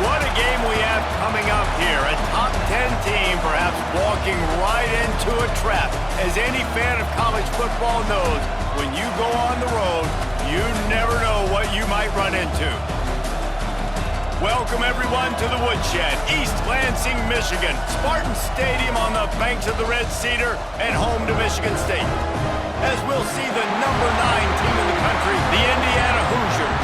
What a game we have coming up here. A top 10 team perhaps walking right into a trap. As any fan of college football knows, when you go on the road, you never know what you might run into. Welcome everyone to the Woodshed, East Lansing, Michigan. Spartan Stadium on the banks of the Red Cedar and home to Michigan State. As we'll see the number 9 team in the country, the Indiana Hoosiers,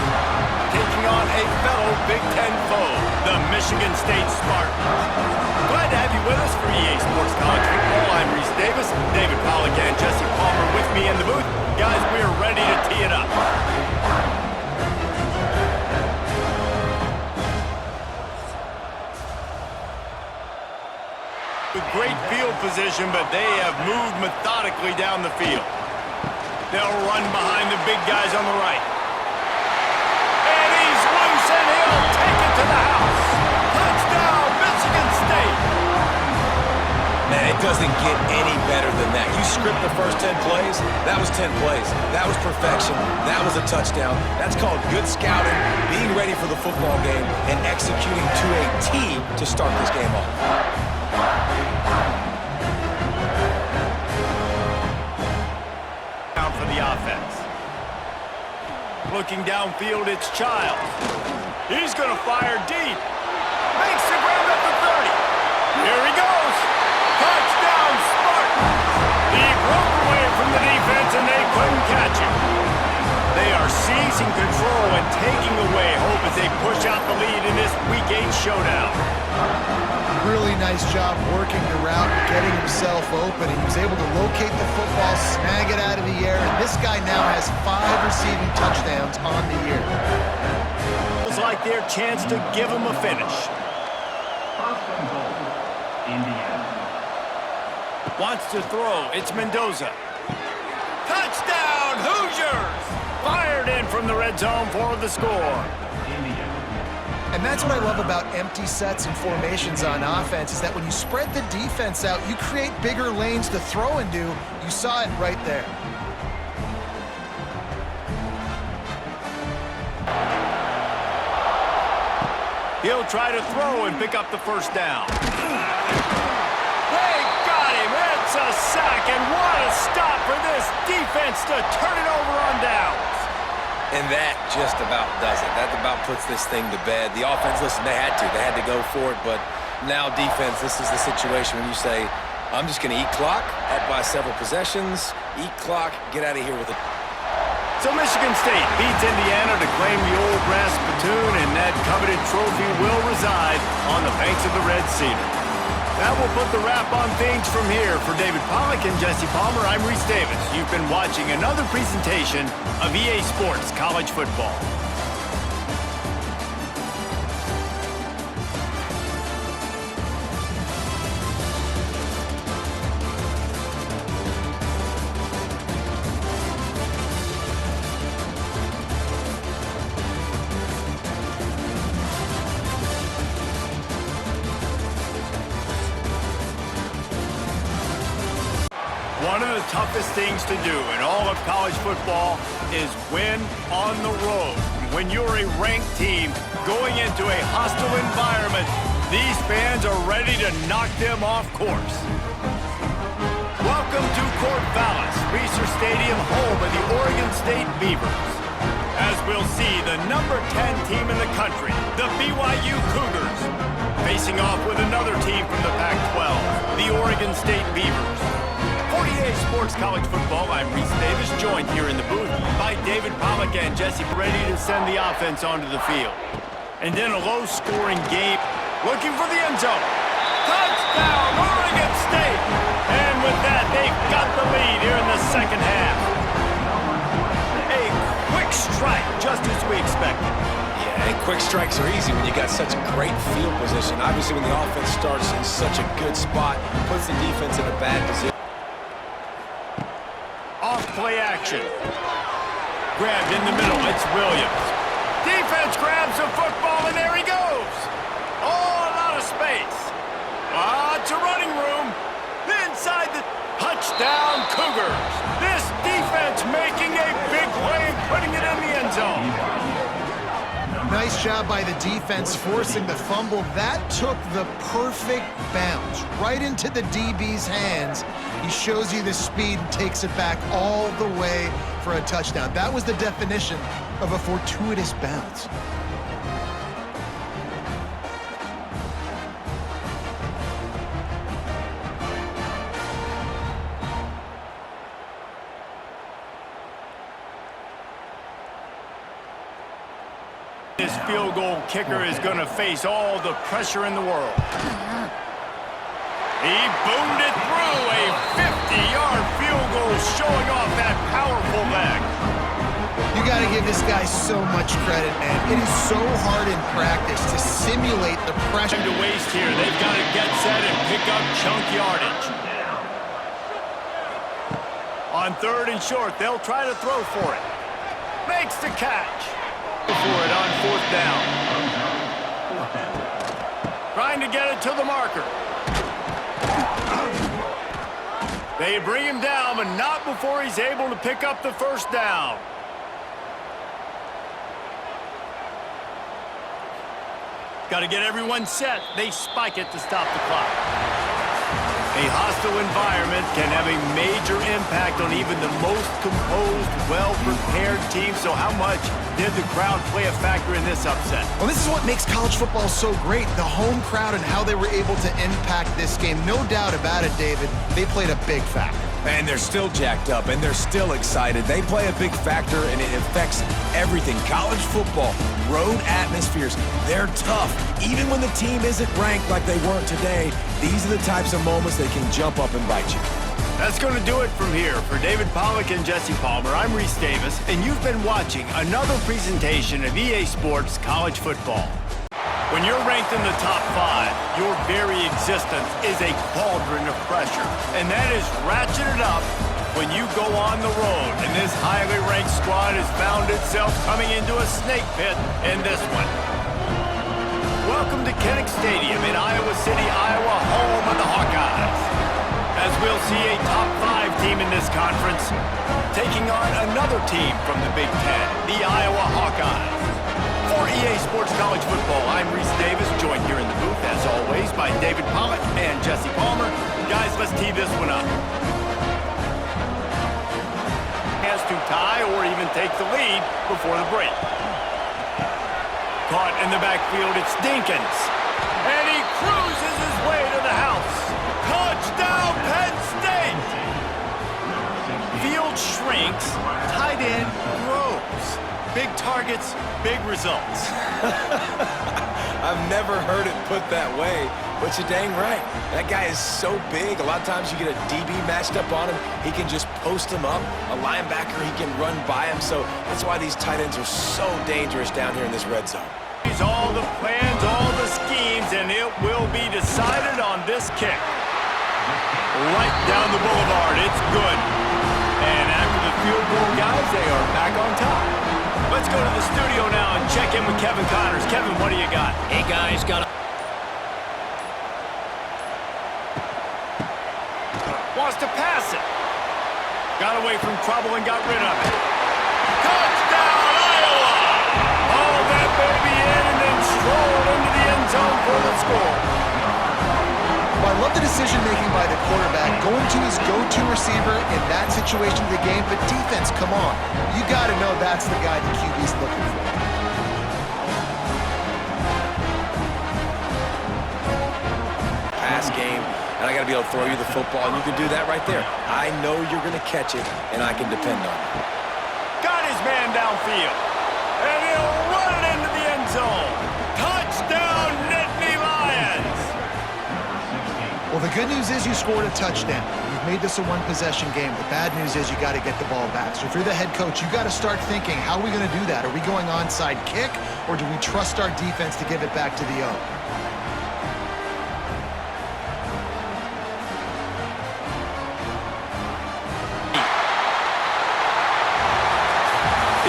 taking on a fellow Big Ten foe, the Michigan State Spartans. Glad to have you with us for EA Sports College Football. I'm Reese Davis, David Pollack and Jesse Palmer with me in the booth. Guys, we're ready to tee it up. With great field position, but they have moved methodically down the field. They'll run behind the big guys on the right. And he's loose, and he'll take it to the house. Touchdown, Michigan State. Man, it doesn't get any better than that. You script the first 10 plays, that was 10 plays. That was perfection. That was a touchdown. That's called good scouting, being ready for the football game, and executing to a T to start this game off. For the offense. Looking downfield, it's Childs. He's going to fire deep. Makes the grab at the 30. Here he goes. Touchdown, Spartans. He broke away from the defense, and they couldn't catch him. They are seizing control and taking away hope as they push out the lead in this Week 8 showdown. Really nice job working the route, getting himself open. He was able to locate the football, snag it out of the air, and this guy now has 5 receiving touchdowns on the year. It's like their chance to give him a finish. Indiana. Wants to throw. It's Mendoza. Touchdown, Hoosiers! Fired in from the red zone for the score. And that's what I love about empty sets and formations on offense, is that when you spread the defense out, you create bigger lanes to throw into. You saw it right there. He'll try to throw and pick up the first down. They got him. It's a sack, and what a stop for this defense to turn it over on downs. And that just about does it. That about puts this thing to bed. The offense, listen, they had to go for it, but now defense, this is the situation when you say, I'm just going to eat clock, up by several possessions, eat clock, get out of here with it. So Michigan State beats Indiana to claim the old brass spittoon, and that coveted trophy will reside on the banks of the Red Cedar. That will put the wrap on things from here. For David Pollack and Jesse Palmer, I'm Reese Davis. You've been watching another presentation of EA Sports College Football. One of the toughest things to do in all of college football is win on the road. When you're a ranked team going into a hostile environment, these fans are ready to knock them off course. Welcome to Corvallis, Reser Stadium, home of the Oregon State Beavers. As we'll see, the number 10 team in the country, the BYU Cougars, facing off with another team from the Pac-12, the Oregon State Beavers. For EA Sports College Football, I'm Reese Davis, joined here in the booth by David Pollack and Jesse, ready to send the offense onto the field. And then a low-scoring game, looking for the end zone. Touchdown, Oregon State! And with that, they've got the lead here in the second half. A quick strike, just as we expected. Yeah, and quick strikes are easy when you got such great field position. Obviously, when the offense starts in such a good spot, puts the defense in a bad position. Off-play action. Grabbed in the middle, it's Williams. Defense grabs the football, and there he goes. Oh, a lot of space. Lots of running room. Inside the touchdown, Cougars. This defense making a big play and putting it in the end zone. Nice Nice job by the defense forcing the fumble. That took the perfect bounce right into the DB's hands. He shows you the speed and takes it back all the way for a touchdown. That was the definition of a fortuitous bounce. This field goal kicker is going to face all the pressure in the world. He boomed it through a 50-yard field goal, showing off that powerful leg. You got to give this guy so much credit, man. It is so hard in practice to simulate the pressure. To waste here. They've got to get set and pick up chunk yardage. On 3rd and short, they'll try to throw for it. Makes the catch. For it on 4th down. Trying to get it to the marker. They bring him down, but not before he's able to pick up the 1st down. Got to get everyone set. They spike it to stop the clock. A hostile environment can have a major impact on even the most composed, well-prepared team. So how much did the crowd play a factor in this upset? Well, this is what makes college football so great, the home crowd and how they were able to impact this game. No doubt about it, David. They played a big factor. And they're still jacked up, and they're still excited. They play a big factor, and it affects everything. College football, road atmospheres, they're tough. Even when the team isn't ranked like they weren't today, these are the types of moments that can jump up and bite you. That's going to do it from here. For David Pollack and Jesse Palmer, I'm Reese Davis, and you've been watching another presentation of EA Sports College Football. When you're ranked in the top 5, your very existence is a cauldron of pressure. And that is ratcheted up when you go on the road. And this highly ranked squad has found itself coming into a snake pit in this one. Welcome to Kinnick Stadium in Iowa City, Iowa, home of the Hawkeyes. As we'll see a top 5 team in this conference taking on another team from the Big Ten, the Iowa Hawkeyes. For EA Sports College Football, I'm Reese Davis, joined here in the booth, as always, by David Pollack and Jesse Palmer. Guys, let's tee this one up. Has to tie or even take the lead before the break. Caught in the backfield, it's Dinkins. And he cruises his way to the house. Touchdown, Penn State! Field shrinks, tight end grows. Big targets, big results. I've never heard it put that way, but you're dang right. That guy is so big. A lot of times you get a DB matched up on him. He can just post him up. A linebacker, he can run by him. So that's why these tight ends are so dangerous down here in this red zone. All the plans, all the schemes, and it will be decided on this kick. Right down the boulevard, it's good. And after the field goal, guys, they are back on top. Let's go to the studio now and check in with Kevin Connors. Kevin, what do you got? Hey, guys, Wants to pass it. Got away from trouble and got rid of it. Touchdown, Iowa! Haul that baby in and then stroll into the end zone for the score. Well, I love the decision-making by the quarterback, going to his go-to receiver in that situation of the game, but defense, come on. You got to know that's the guy the QB's looking for. Pass game, and I got to be able to throw you the football, and you can do that right there. I know you're going to catch it, and I can depend on it. Got his man downfield, and he'll run it into the end zone. Touchdown, Nittany Lions! Well, the good news is you scored a touchdown. You've made this a one-possession game. The bad news is you got to get the ball back. So if you're the head coach, you got to start thinking, how are we going to do that? Are we going onside kick, or do we trust our defense to give it back to the O?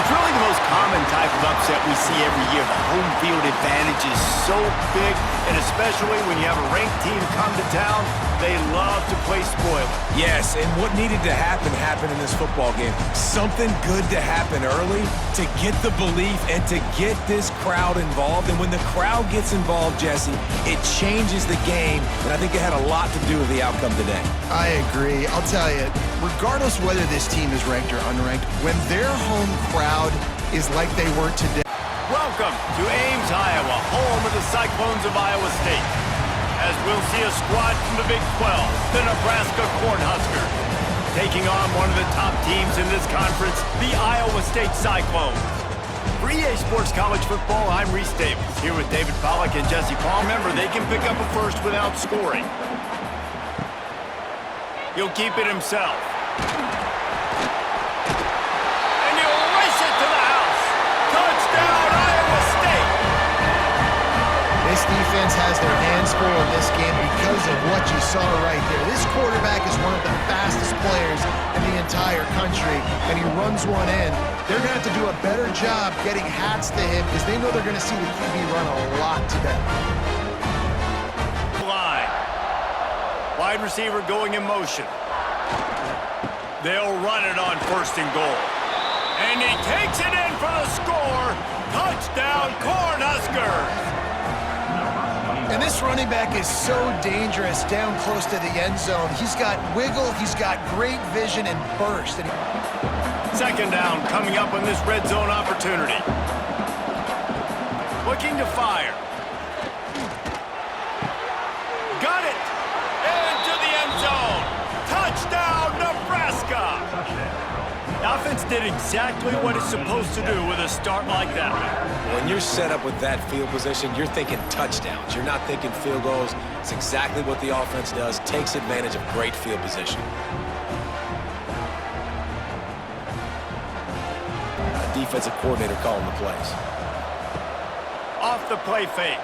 It's really the most common type of upset we see every year. The home field advantage is so big, and especially when you have a ranked team come to town, they love to play spoiler. Yes, and what needed to happen happened in this football game. Something good to happen early to get the belief and to get this crowd involved. And when the crowd gets involved, Jesse, it changes the game, and I think it had a lot to do with the outcome today. I agree. I'll tell you, regardless whether this team is ranked or unranked, when their home crowd is like they were today. Welcome to Ames, Iowa, home of the Cyclones of Iowa State. As we'll see a squad from the Big 12, the Nebraska Cornhuskers, taking on one of the top teams in this conference, the Iowa State Cyclones. For EA Sports College Football, I'm Reese Davis, here with David Pollack and Jesse Paul. Remember, they can pick up a first without scoring. He'll keep it himself. And he'll race it to the house. Touchdown, Iowa State! This defense has their hands full in this game because of what you saw right there. This quarterback is one of the fastest players in the entire country, and he runs one in. They're going to have to do a better job getting hats to him because they know they're going to see the QB run a lot today. Line. Wide receiver going in motion. They'll run it on 1st and goal. And he takes it in for the score. Touchdown, Cornhuskers! And this running back is so dangerous down close to the end zone. He's got wiggle, he's got great vision and burst. And 2nd down coming up on this red zone opportunity. Looking to fire. Got it! Into the end zone! Touchdown, Nebraska! The offense did exactly what it's supposed to do with a start like that. When you're set up with that field position, you're thinking touchdowns. You're not thinking field goals. It's exactly what the offense does, takes advantage of great field position. Defensive coordinator calling the plays. Off the play fake.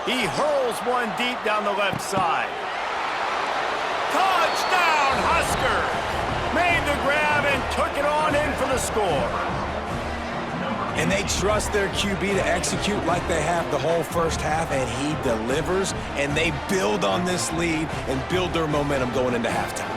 He hurls one deep down the left side. Touchdown, Huskers! Made the grab and took it on in for the score. And they trust their QB to execute like they have the whole first half, and he delivers, and they build on this lead and build their momentum going into halftime.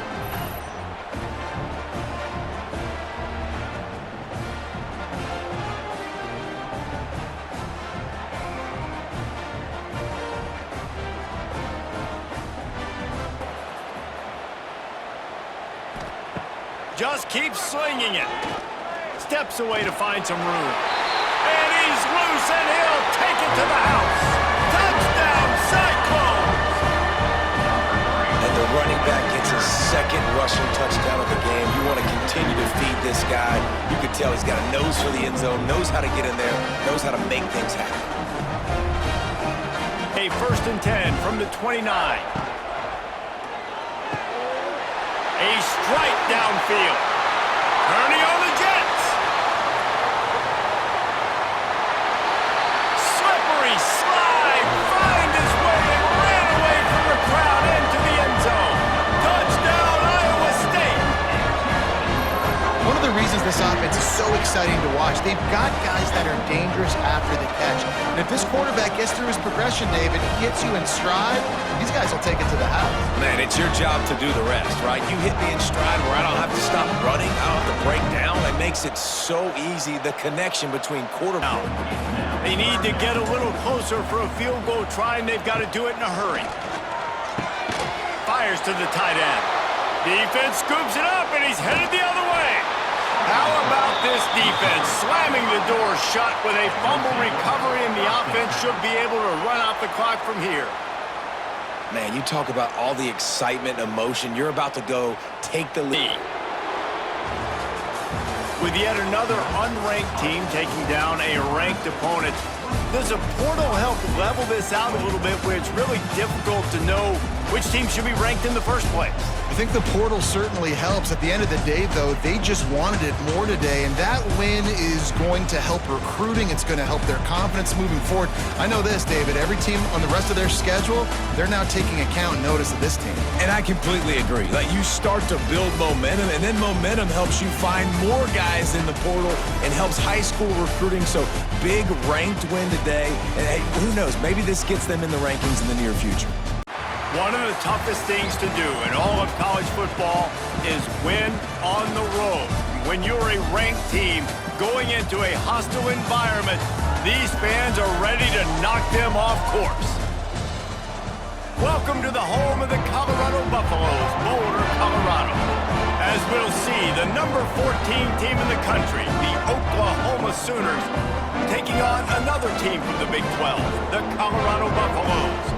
Just keeps slinging it. Steps away to find some room. And he's loose, and he'll take it to the house. Touchdown, Cyclones! And the running back gets his 2nd rushing touchdown of the game. You want to continue to feed this guy. You can tell he's got a nose for the end zone, knows how to get in there, knows how to make things happen. A 1st and 10 from the 29. A strike downfield. Turning on the Jets. Slippery slide. Find his way and ran away from the crowd into the end zone. Touchdown, Iowa State. one of the reasons this offense is so exciting to watch, they've got guys that are dangerous after the catch. And if this quarterback gets through his progression, David, he gets you in stride, these guys will take it to the house. Man, it's your job to do the rest, right? You hit me in stride where I don't have to stop running, I don't have to break down. It makes it so easy, the connection between quarterback. They need to get a little closer for a field goal try, and they've got to do it in a hurry. Fires to the tight end. Defense scoops it up, and he's headed the other way. How about this defense slamming the door shut with a fumble recovery, and the offense should be able to run out the clock from here. Man, you talk about all the excitement, emotion. You're about to go take the lead. With yet another unranked team taking down a ranked opponent, does a portal help level this out a little bit where it's really difficult to know which team should be ranked in the first place? I think the portal certainly helps. At the end of the day, though, they just wanted it more today, and that win is going to help recruiting. It's going to help their confidence moving forward. I know this, David, every team on the rest of their schedule, they're now taking account and notice of this team. And I completely agree. Like, you start to build momentum, and then momentum helps you find more guys in the portal and helps high school recruiting. So big ranked win today. And hey, who knows? Maybe this gets them in the rankings in the near future. One of the toughest things to do in all of college football is win on the road. When you're a ranked team going into a hostile environment, these fans are ready to knock them off course. Welcome to the home of the Colorado Buffaloes, Boulder, Colorado. As we'll see, the number 14 team in the country, the Oklahoma Sooners, taking on another team from the Big 12, the Colorado Buffaloes.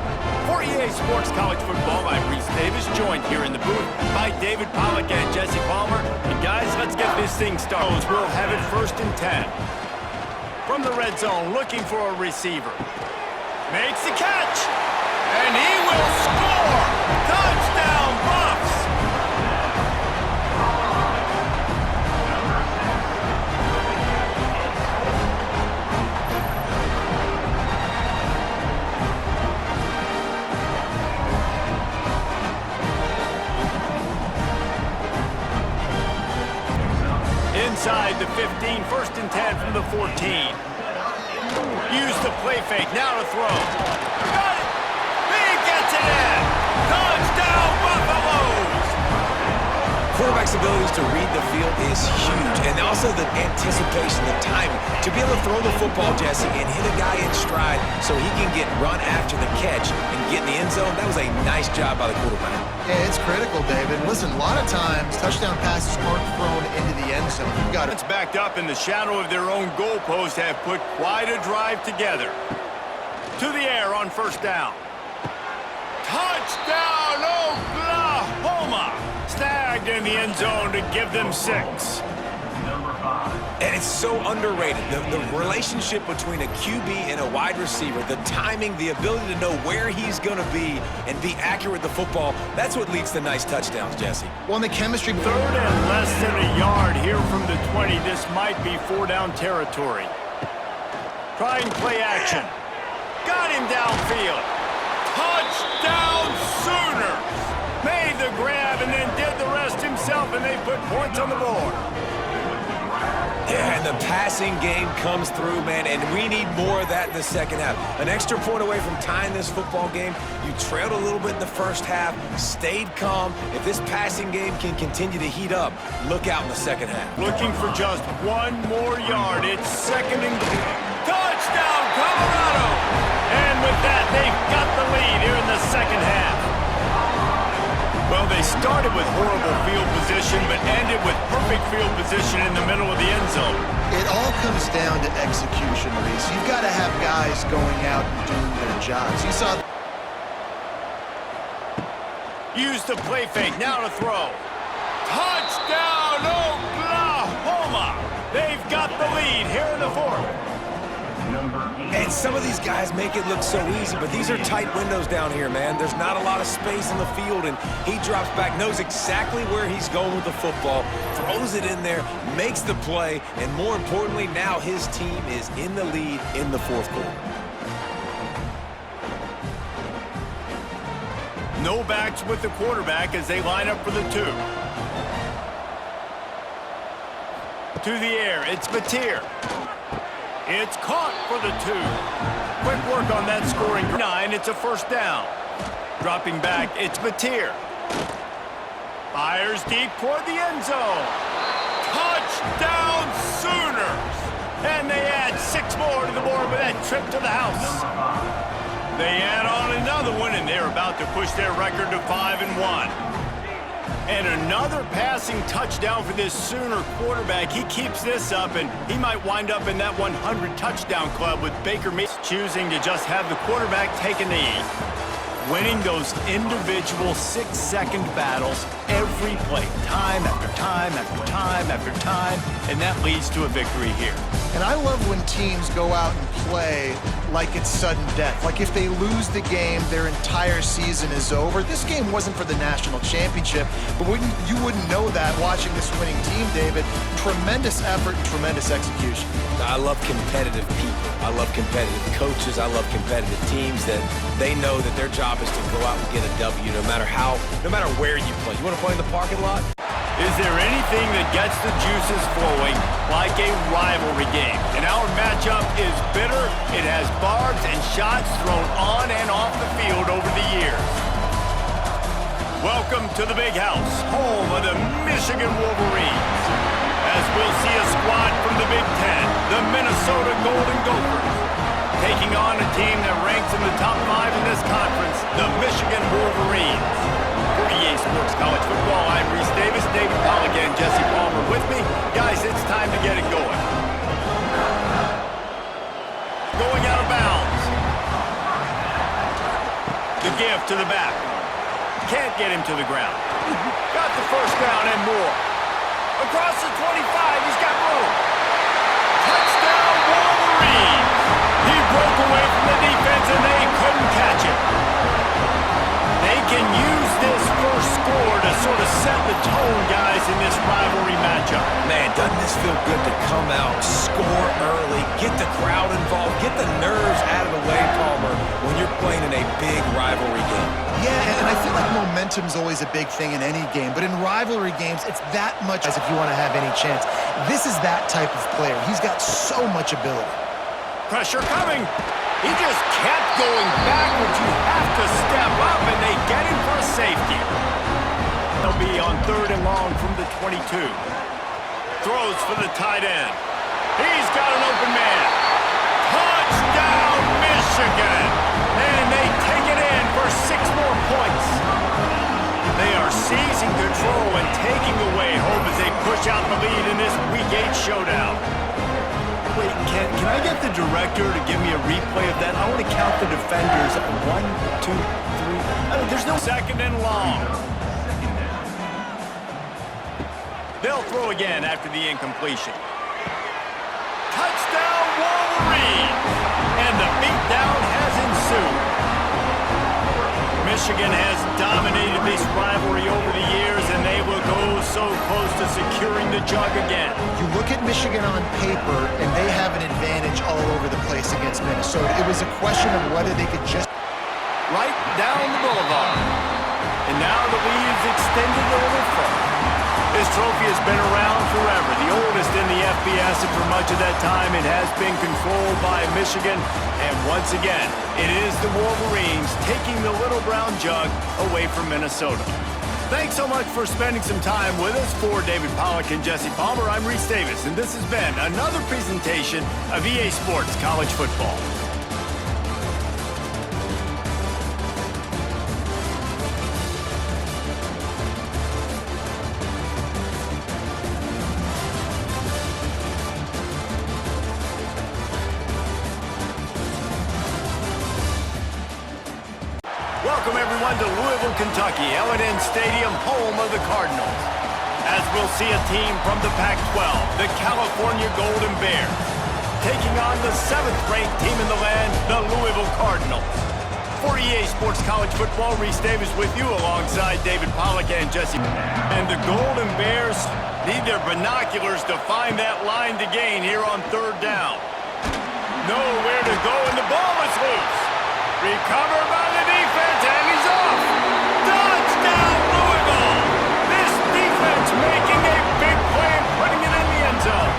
For EA Sports College Football, I'm Reese Davis, joined here in the booth by David Pollack and Jesse Palmer. And guys, let's get this thing started. We'll have it 1st and 10. From the red zone, looking for a receiver. Makes the catch, and he will score! Touchdown, Buffs! Inside the 15, 1st and 10 from the 14. Use the play fake, now to throw. Got it! He gets it in! Touchdown, Buffaloes! Quarterback's abilities to read the field is huge, and also the anticipation, the timing. To be able to throw the football, Jesse, and hit a guy in stride so he can get run after the catch and get in the end zone, that was a nice job by the quarterback. Yeah, it's critical, David. Listen, a lot of times, touchdown passes aren't thrown into the end zone. You've got It's backed up in the shadow of their own goalpost, have put quite a drive together. To the air on 1st down. Touchdown, Oklahoma! Snagged in the end zone to give them 6. And it's so underrated. The relationship between a QB and a wide receiver, the timing, the ability to know where he's going to be and be accurate with the football, that's what leads to nice touchdowns, Jesse. well, the chemistry. 3rd and less than a yard here from the 20. This might be 4-down territory. Trying play action. Got him downfield. Touchdown, Sooners! Made the grab and then did the rest himself, and they put points on the board. Yeah, and the passing game comes through, man, and we need more of that in the second half. An extra point away from tying this football game. You trailed a little bit in the first half, stayed calm. If this passing game can continue to heat up, look out in the second half. Looking for just 1 more yard. It's 2nd and touchdown, Colorado! And with that, they've got the lead here in the second half. Well, they started with horrible field position, but ended with perfect field position in the middle of the end zone. It all comes down to execution, Reese. You've got to have guys going out and doing their jobs. You saw. Use the play fake, now to throw. Touchdown, Oklahoma! They've got the lead here in the 4th. And some of these guys make it look so easy, but these are tight windows down here, man. There's not a lot of space in the field, and he drops back, knows exactly where he's going with the football, throws it in there, makes the play, and more importantly, now his team is in the lead in the 4th quarter. No backs with the quarterback as they line up for the 2. To the air, it's Mateer. It's caught for the 2. Quick work on that scoring 9. It's a 1st down. Dropping back, it's Mateer. Fires deep toward the end zone. Touchdown, Sooners! And they add 6 more to the board with that trip to the house. They add on another one, and they're about to push their record to 5-1. And another passing touchdown for this Sooner quarterback. He keeps this up, and he might wind up in that 100 touchdown club with Baker Mayfield choosing to just have the quarterback take a knee. Winning those individual 6-second battles every play, time after time after time after time, and that leads to a victory here. And I love when teams go out and play like it's sudden death. Like if they lose the game, their entire season is over. This game wasn't for the national championship, but you wouldn't know that watching this winning team, David. Tremendous effort and tremendous execution. I love competitive people. I love competitive coaches. I love competitive teams that they know that their job is to go out and get a W no matter where you play. You want to play in the parking lot? Is there anything that gets the juices flowing like a rivalry game? And our matchup is bitter. It has barbs and shots thrown on and off the field over the years. Welcome to the Big House, home of the Michigan Wolverines. As we'll see a squad from the Big Ten, the Minnesota Golden Gophers, taking on a team that ranks in the top 5 in this conference, the Michigan Wolverines. For EA Sports College Football, I'm Reese Davis, David Pollock, and Jesse Palmer with me. Guys, it's time to get it going. Going out of bounds. The give to the back. Can't get him to the ground. Got the first down and more. Across the 25, he's got room. Touchdown, Wolverines! He broke away from the defense and they couldn't catch him. They can use this first score to sort of set the tone, guys, in this rivalry matchup. Man, doesn't this feel good to come out, score early, get the crowd involved, get the nerves out of the way, Palmer, when you're playing in a big rivalry game? Yeah, and I feel like momentum's always a big thing in any game, but in rivalry games, it's that much as if you want to have any chance. This is that type of player. He's got so much ability. Pressure coming. He just kept going backwards. You have to step up, and they get him for a safety. They'll be on 3rd and long from the 22. Throws for the tight end. He's got an open man. Touchdown, Michigan! And they take it in for 6 more points. They are seizing control and taking away hope as they push out the lead in this Week 8 showdown. Wait, can I get the director to give me a replay of that? I want to count the defenders. 1, 2, 3. There's no 2nd and long. They'll throw again after the incompletion. Touchdown, Wolverines! And the beatdown has ensued. Michigan has dominated this rivalry over the years, and they will go so close to securing the jug again. You look at Michigan on paper, and they have an advantage all over the place against Minnesota. It was a question of whether they could just... Right down the boulevard. And now the lead is extended a little further. This trophy has been around forever, the oldest in the FBS, and for much of that time it has been controlled by Michigan. And once again, it is the Wolverines taking the little brown jug away from Minnesota. Thanks so much for spending some time with us. For David Pollock and Jesse Palmer, I'm Reese Davis, and this has been another presentation of EA Sports College Football. Welcome, everyone, to Louisville, Kentucky, L&N Stadium, home of the Cardinals. As we'll see a team from the Pac-12, the California Golden Bears, taking on the 7th-ranked team in the land, the Louisville Cardinals. For EA Sports College Football, Reese Davis with you alongside David Pollock and Jesse. And the Golden Bears need their binoculars to find that line to gain here on 3rd down. Nowhere to go, and the ball is loose. Recovered by the defense, and he's off. Touchdown, Louisville! This defense making a big play and putting it in the end zone.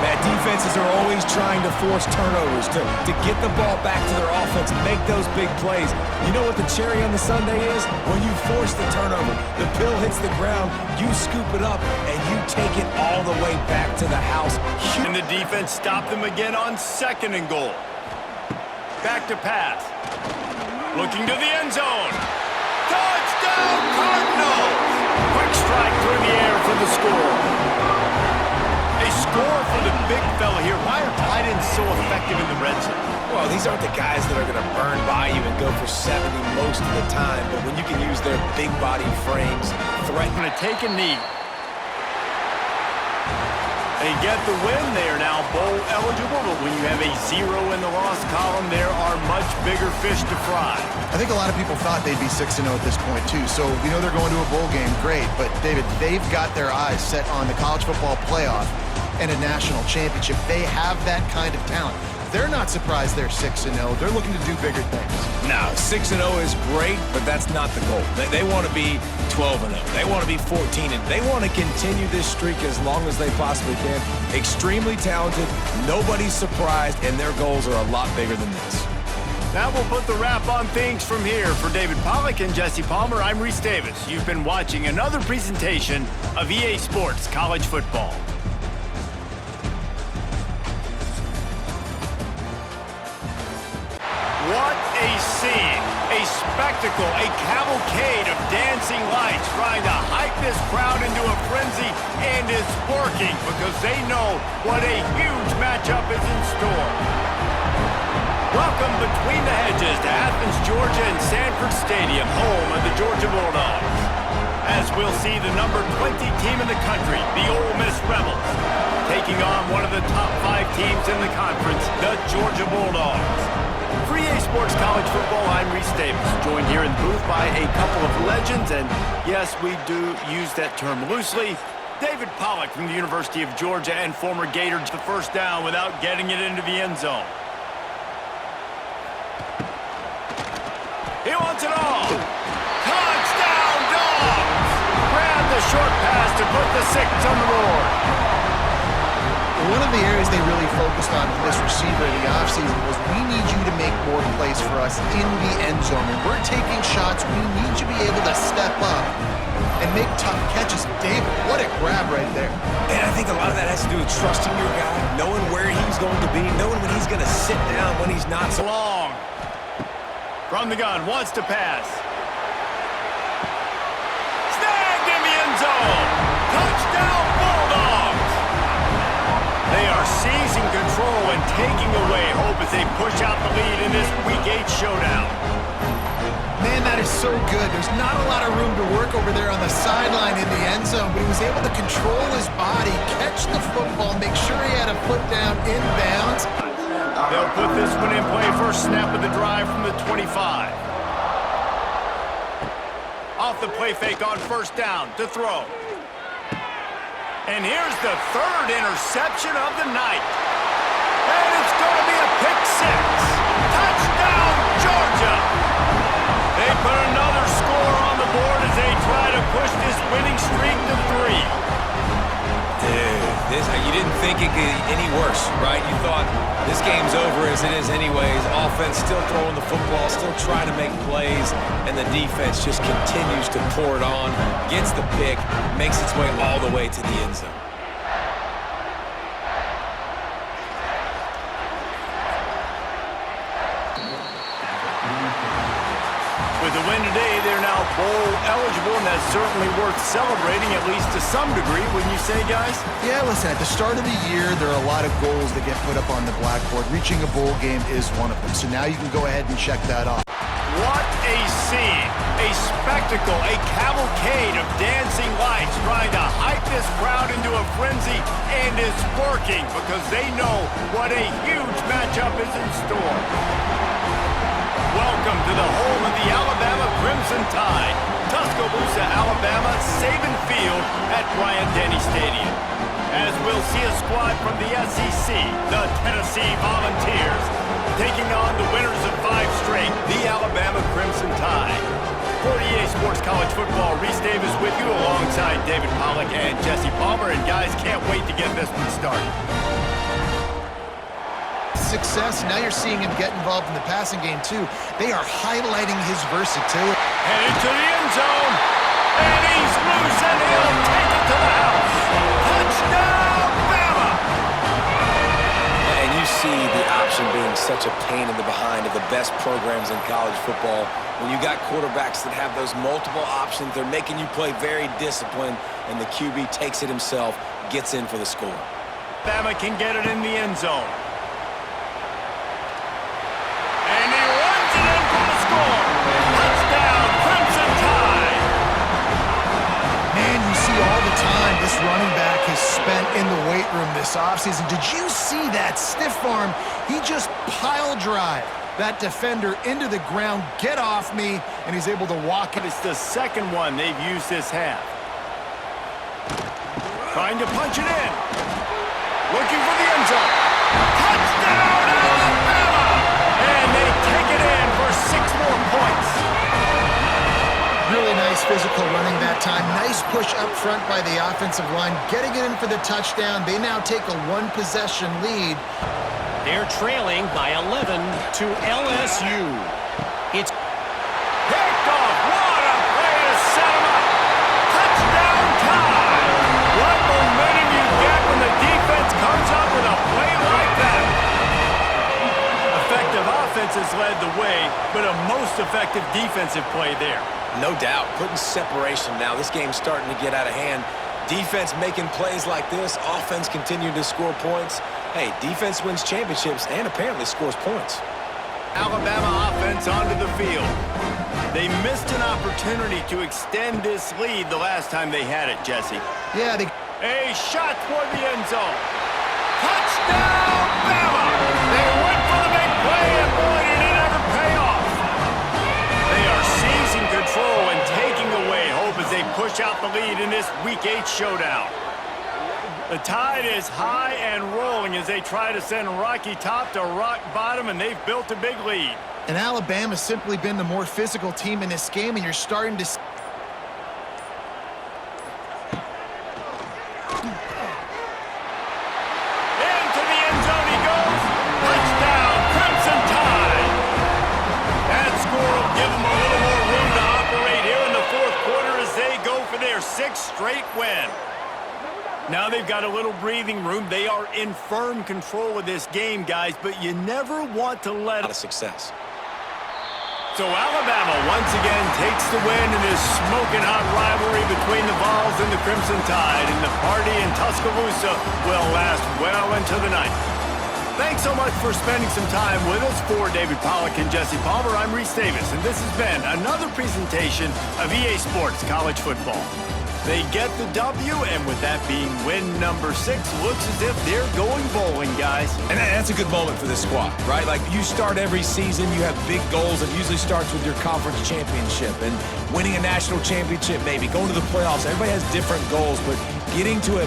Man, defenses are always trying to force turnovers to get the ball back to their offense and make those big plays. You know what the cherry on the sundae is? When you force the turnover, the pill hits the ground, you scoop it up, and you take it all the way back to the house. And the defense stopped them again on 2nd and goal. Back to pass. Looking to the end zone. Touchdown, Cardinals! Quick strike through the air for the score. A score for the big fella here. Why are tight ends so effective in the red zone? Well, these aren't the guys that are going to burn by you and go for 70 most of the time, but when you can use their big body frames, Going to take a knee. They get the win. They are now bowl eligible, but when you have a 0 in the loss column, there are much bigger fish to fry. I think a lot of people thought they'd be 6-0 at this point, too. So we know they're going to a bowl game. Great. But, David, they've got their eyes set on the college football playoff and a national championship. They have that kind of talent. They're not surprised they're 6-0. They're looking to do bigger things. No, 6-0 is great, but that's not the goal. They want to be 12-0. They want to be 14-0. They want to continue this streak as long as they possibly can. Extremely talented. Nobody's surprised, and their goals are a lot bigger than this. That will put the wrap on things from here. For David Pollack and Jesse Palmer, I'm Reese Davis. You've been watching another presentation of EA Sports College Football. What a scene, a spectacle, a cavalcade of dancing lights trying to hype this crowd into a frenzy, and it's working because they know what a huge matchup is in store. Welcome between the hedges to Athens, Georgia and Sanford Stadium, home of the Georgia Bulldogs. As we'll see the number 20 team in the country, the Ole Miss Rebels, taking on one of the top 5 teams in the conference, the Georgia Bulldogs. For EA Sports College Football, I'm Reese Davis, joined here in the booth by a couple of legends, and yes, we do use that term loosely. David Pollack from the University of Georgia and former Gator to the first down without getting it into the end zone. He wants it all. Touchdown, Dogs! Grab the short pass to put the 6 on the board. One of the areas they really focused on with this receiver in the offseason was we need you to make more plays for us in the end zone. When we're taking shots, we need you to be able to step up and make tough catches. David, what a grab right there. And I think a lot of that has to do with trusting your guy, knowing where he's going to be, knowing when he's going to sit down, when he's not. So long. From the gun, wants to pass. Snagged in the end zone. Touchdown, Bulldogs. They are seizing control and taking away hope as they push out the lead in this Week 8 showdown. Man, that is so good. There's not a lot of room to work over there on the sideline in the end zone, but he was able to control his body, catch the football, make sure he had a foot down inbounds. They'll put this one in play. First snap of the drive from the 25. Off the play fake on first down to throw. And here's the third interception of the night. And it's going to be a pick 6. Touchdown, Georgia! They put another score on the board as they try to push this winning streak to 3. Dude, you didn't think it could get any worse, right? You thought this game's over as it is anyways. Offense still throwing the football, still trying to make plays, and the defense just continues to pour it on, gets the pick, makes its way all the way to the end zone. With the win today, they're now bowl eligible, and that's certainly worth celebrating, at least to some degree, wouldn't you say, guys? Yeah, listen, at the start of the year, there are a lot of goals that get put up on the blackboard. Reaching a bowl game is one of them, so now you can go ahead and check that off. What a scene, a spectacle, a cavalcade of dancing lights trying to hype this crowd into a frenzy, and it's working because they know what a huge matchup is in store. Welcome to the home of the Alabama Crimson Tide, Tuscaloosa, Alabama, Saban Field at Bryant-Denny Stadium. As we'll see a squad from the SEC, the Tennessee Volunteers, taking on the winners of 5 straight, the Alabama Crimson Tide. For EA Sports College Football, Reese Davis with you alongside David Pollack and Jesse Palmer, and guys, can't wait to get this one started. Success, now you're seeing him get involved in the passing game too. They are highlighting his versatility. Headed to the end zone, and he's loose, and he'll take it to the house. Touchdown, Bama! And you see the option being such a pain in the behind of the best programs in college football. When you got quarterbacks that have those multiple options, they're making you play very disciplined, and the QB takes it himself, gets in for the score. Bama can get it in the end zone. And he runs it in for the score. Touchdown, Crimson Tide. Man, you see all the time this running back has spent in the weight room this offseason. Did you see that stiff arm? He just pile drive that defender into the ground, get off me, and he's able to walk it. It's the second one they've used this half. Trying to punch it in. Looking for the end zone. Touchdown, Alabama! And they take it in for 6 more points. Really nice physical running that time. Nice push up front by the offensive line, getting it in for the touchdown. They now take a 1-possession lead. They're trailing by 11 to LSU. It's picked off. What a play to set him up. Touchdown time. What momentum you get when the defense comes up with a play like that. Effective offense has led the way, but a most effective defensive play there. No doubt, putting separation now. This game's starting to get out of hand. Defense making plays like this, offense continuing to score points. Hey, defense wins championships and apparently scores points. Alabama offense onto the field. They missed an opportunity to extend this lead the last time they had it, Jesse. Yeah, a shot toward the end zone. Touchdown, Bama! They went for the big play, and boy, did it ever pay off. They are seizing control and taking away hope as they push out the lead in this Week 8 showdown. The tide is high and rolling as they try to send Rocky Top to rock bottom, and they've built a big lead. And Alabama's simply been the more physical team in this game, and you're starting to see into the end zone he goes. Touchdown, Crimson Tide. That score will give them a little more room to operate here in the fourth quarter as they go for their 6th straight win. Now they've got a little breathing room. They are in firm control of this game, guys, but you never want to let... A lot of success. So Alabama once again takes the win in this smoking hot rivalry between the Vols and the Crimson Tide, and the party in Tuscaloosa will last well into the night. Thanks so much for spending some time with us. For David Pollack and Jesse Palmer, I'm Reese Davis, and this has been another presentation of EA Sports College Football. They get the W, and with that being win number 6, looks as if they're going bowling, guys. And that's a good moment for this squad, right? Like, you start every season, you have big goals. It usually starts with your conference championship and winning a national championship, maybe going to the playoffs. Everybody has different goals, but getting to it.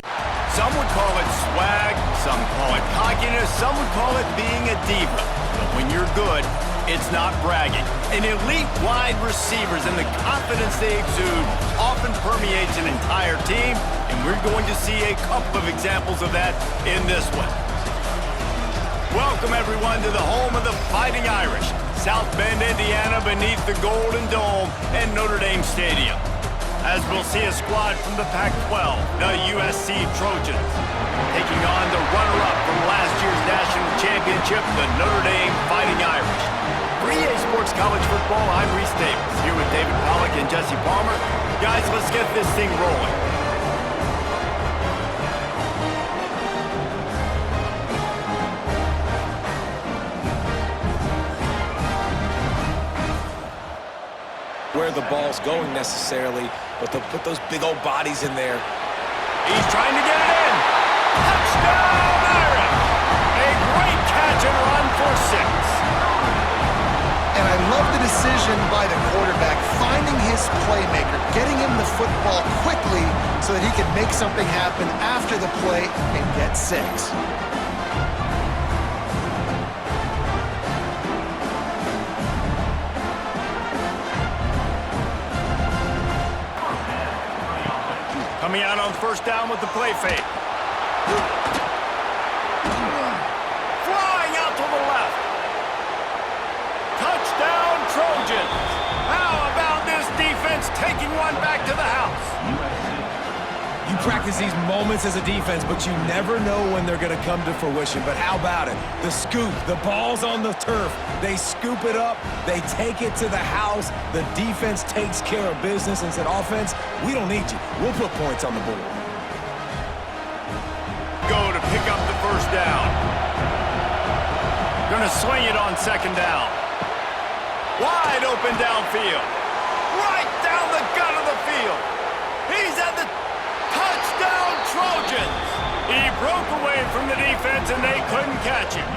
Some would call it swag, some call it cockiness, some would call it being a diva. But when you're good, it's not bragging. And elite wide receivers and the confidence they exude often permeates an entire team, and we're going to see a couple of examples of that in this one. Welcome, everyone, to the home of the Fighting Irish, South Bend, Indiana, beneath the Golden Dome and Notre Dame Stadium. As we'll see a squad from the Pac-12, the USC Trojans, taking on the runner-up from last year's national championship, the Notre Dame Fighting Irish. For EA Sports College Football, I'm Reese Davis, here with David Pollack and Jesse Palmer. Guys, let's get this thing rolling. Where the ball's going necessarily, but they'll put those big old bodies in there. He's trying to get it in. Touchdown, Irish! A great catch and run for 6. And I love the decision by the quarterback, finding his playmaker, getting him the football quickly so that he can make something happen after the play and get 6. Coming out on first down with the play fake. Flying out to the left. Touchdown, Trojans. How about this defense taking one back to the house? You practice these moments as a defense, but you never know when they're going to come to fruition. But how about it? The scoop, the ball's on the turf. They scoop it up. They take it to the house. The defense takes care of business and said, offense, we don't need you. We'll put points on the board. Go to pick up the first down. Gonna swing it on second down. Wide open downfield. Right down the gut of the field. He's at the touchdown, Trojans. He broke away from the defense, and they couldn't catch him.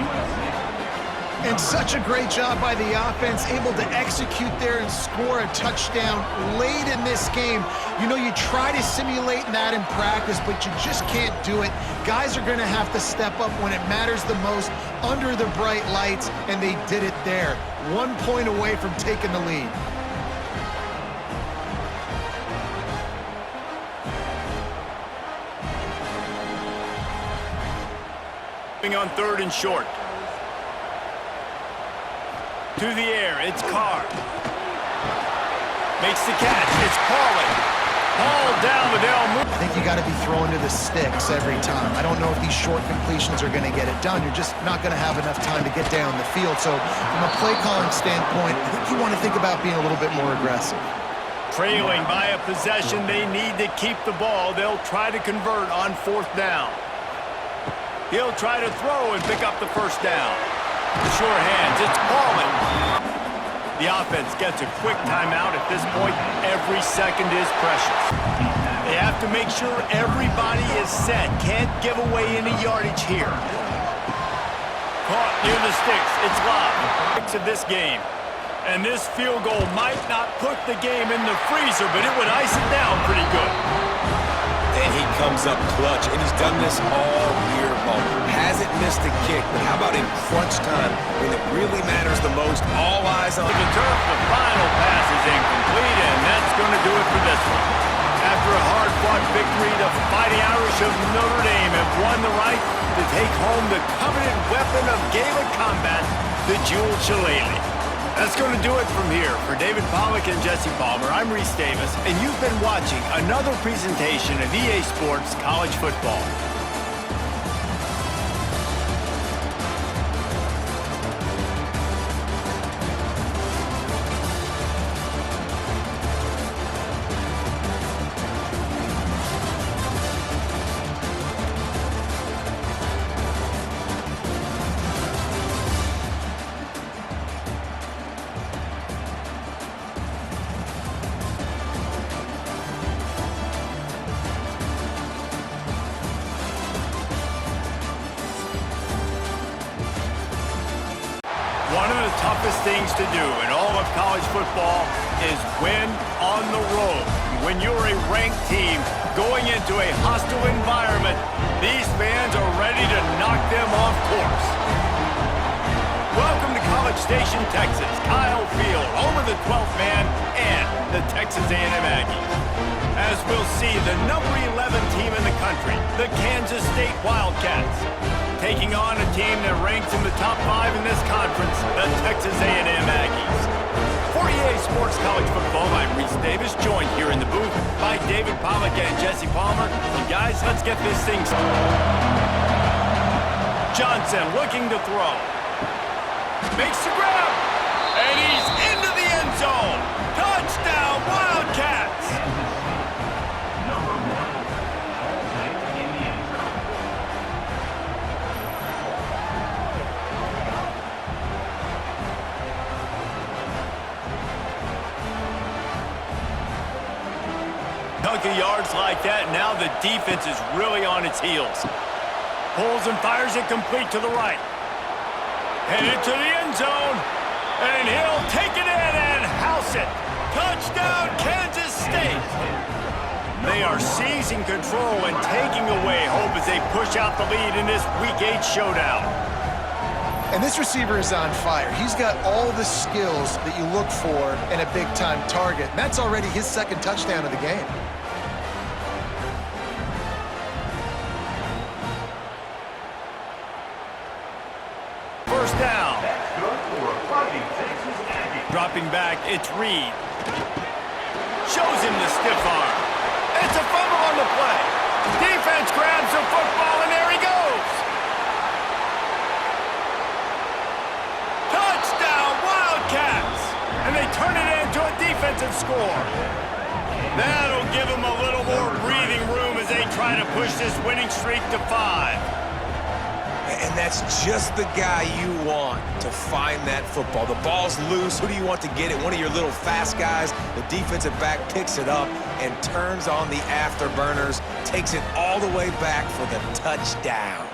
And such a great job by the offense, able to execute there and score a touchdown late in this game. You know, you try to simulate that in practice, but you just can't do it. Guys are going to have to step up when it matters the most under the bright lights, and they did it there. 1 point away from taking the lead. On 3rd and short. To the air, it's Carr. Makes the catch, it's Pauly. Ball down the Dell. I think you got to be throwing to the sticks every time. I don't know if these short completions are going to get it done. You're just not going to have enough time to get down the field. So from a play calling standpoint, I think you want to think about being a little bit more aggressive. Trailing by a possession, they need to keep the ball. They'll try to convert on 4th down. He'll try to throw and pick up the 1st down. Sure hands, it's Pauly. The offense gets a quick timeout at this point. Every second is precious. They have to make sure everybody is set. Can't give away any yardage here. Caught near the sticks, it's Love. Of this game. And this field goal might not put the game in the freezer, but it would ice it down pretty good. And he comes up clutch, and he's done this all year long. Hasn't missed a kick, but how about in crunch time when it really matters the most? All eyes on the turf. The final pass is incomplete, and that's going to do it for this one. After a hard-fought victory, the Fighting Irish of Notre Dame have won the right to take home the coveted weapon of Gaelic combat, the Jewel Shillelagh. That's going to do it from here. For David Pollack and Jesse Palmer, I'm Reese Davis, and you've been watching another presentation of EA Sports College Football. One of the toughest things to do in all of college football is win on the road. When you're a ranked team going into a hostile environment, these fans are ready to knock them off course. Welcome to College Station, Texas. Kyle Field, home of the 12th man and the Texas A&M Aggies. As we'll see, the number 11 team in the country, the Kansas State Wildcats, taking on a team that ranks in the top 5 in this conference, the Texas A&M Aggies. For EA Sports College Football, I'm Reese Davis, joined here in the booth by David Pollack and Jesse Palmer. And guys, let's get this thing started. Johnson looking to throw. Makes the grab. And he's into the end zone. Touchdown, Wildcats! Chunk of yards like that, now the defense is really on its heels. Pulls and fires it complete to the right. Headed to the end zone, and he'll take it in and house it. Touchdown, Kansas State! They are seizing control and taking away hope as they push out the lead in this Week 8 showdown. And this receiver is on fire. He's got all the skills that you look for in a big-time target. And that's already his 2nd touchdown of the game. First down. Dropping back, it's Reed. Shows him the stiff arm. It's a fumble on the play. Defense grabs the football, and there he goes. Touchdown, Wildcats! And they turn it into a defensive score. That'll give them a little more breathing room as they try to push this winning streak to 5. And that's just the guy you want to find that football. The ball's loose. Who do you want to get it? One of your little fast guys. The defensive back picks it up and turns on the afterburners takes it all the way back for the touchdown.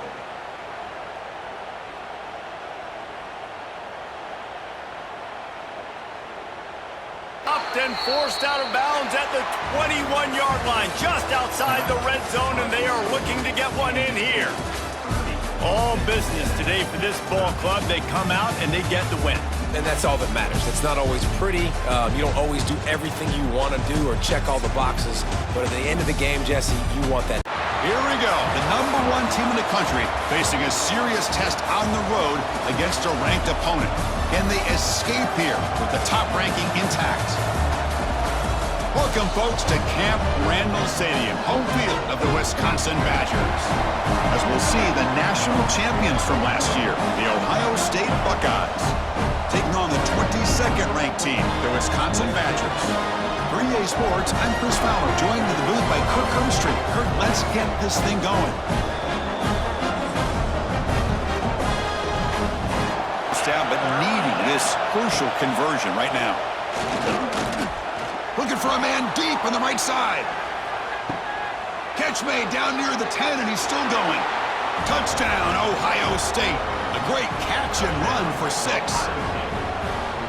Upped and forced out of bounds at the 21-yard line, just outside the red zone, and they are looking to get one in here. All business today for this ball club. They come out and they get the win. And that's all that matters. It's not always pretty. You don't always do everything you want to do or check all the boxes. But at the end of the game, Jesse, you want that. Here we go. The #1 team in the country facing a serious test on the road against a ranked opponent. Can they escape here with the top ranking intact? Welcome, folks, to Camp Randall Stadium, home field of the Wisconsin Badgers. As we'll see the national champions from last year, the Ohio State Buckeyes, taking on the 22nd ranked team, the Wisconsin Badgers. For EA Sports, I'm Chris Fowler, joined in the booth by Kirk Hermstreet. Kirk, let's get this thing going. Down, but needing this crucial conversion right now. Looking for a man deep on the right side. Catch made down near the 10, and he's still going. Touchdown, Ohio State. A great catch and run for 6.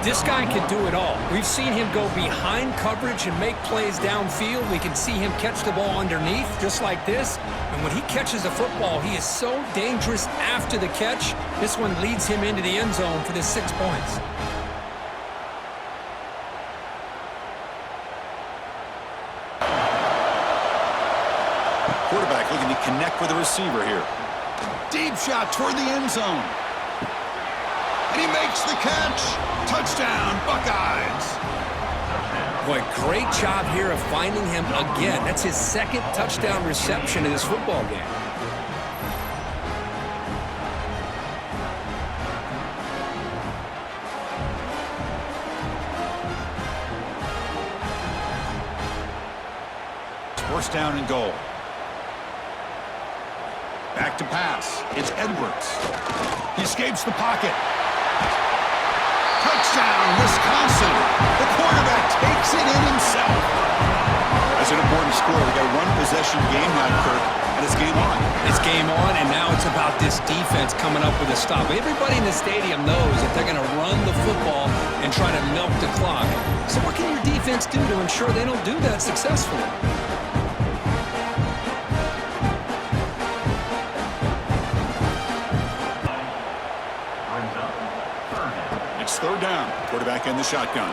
This guy can do it all. We've seen him go behind coverage and make plays downfield. We can see him catch the ball underneath, just like this. And when he catches the football, he is so dangerous after the catch. This one leads him into the end zone for the 6 points. Quarterback looking to connect with the receiver here. Deep shot toward the end zone. And he makes the catch. Touchdown, Buckeyes. Boy, great job here of finding him again. That's his second touchdown reception in this football game. First down and goal. Back to pass. It's Edwards. He escapes the pocket. Touchdown, Wisconsin. The quarterback takes it in himself. That's an important score. We got a one-possession game now, Kirk, and it's game on. It's game on, and now it's about this defense coming up with a stop. Everybody in the stadium knows that they're going to run the football and try to milk the clock. So what can your defense do to ensure they don't do that successfully? It's third down. Quarterback in the shotgun.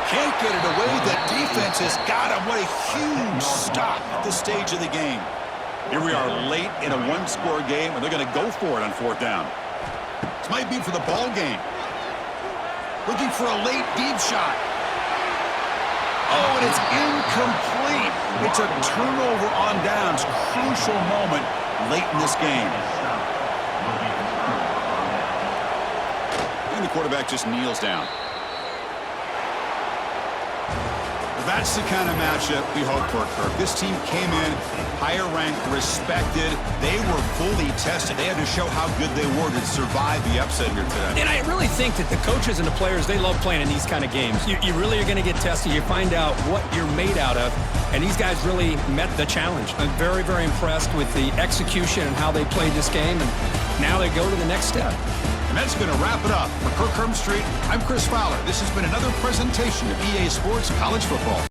Can't get it away. The defense has got him. What a huge stop at this stage of the game. Here we are late in a one-score game, and they're going to go for it on fourth down. This might be for the ball game. Looking for a late deep shot. Oh, and it's incomplete. It's a turnover on downs. Crucial moment late in this game. And the quarterback just kneels down. That's the kind of matchup we hope for, Kirk. This team came in higher ranked, respected. They were fully tested. They had to show how good they were to survive the upset here today. And I really think that the coaches and the players, they love playing in these kind of games. You really are going to get tested. You find out what you're made out of. And these guys really met the challenge. I'm very, very impressed with the execution and how they played this game. And now they go to the next step. And that's going to wrap it up. For Kirk Hermstreet, I'm Chris Fowler. This has been another presentation of EA Sports College Football.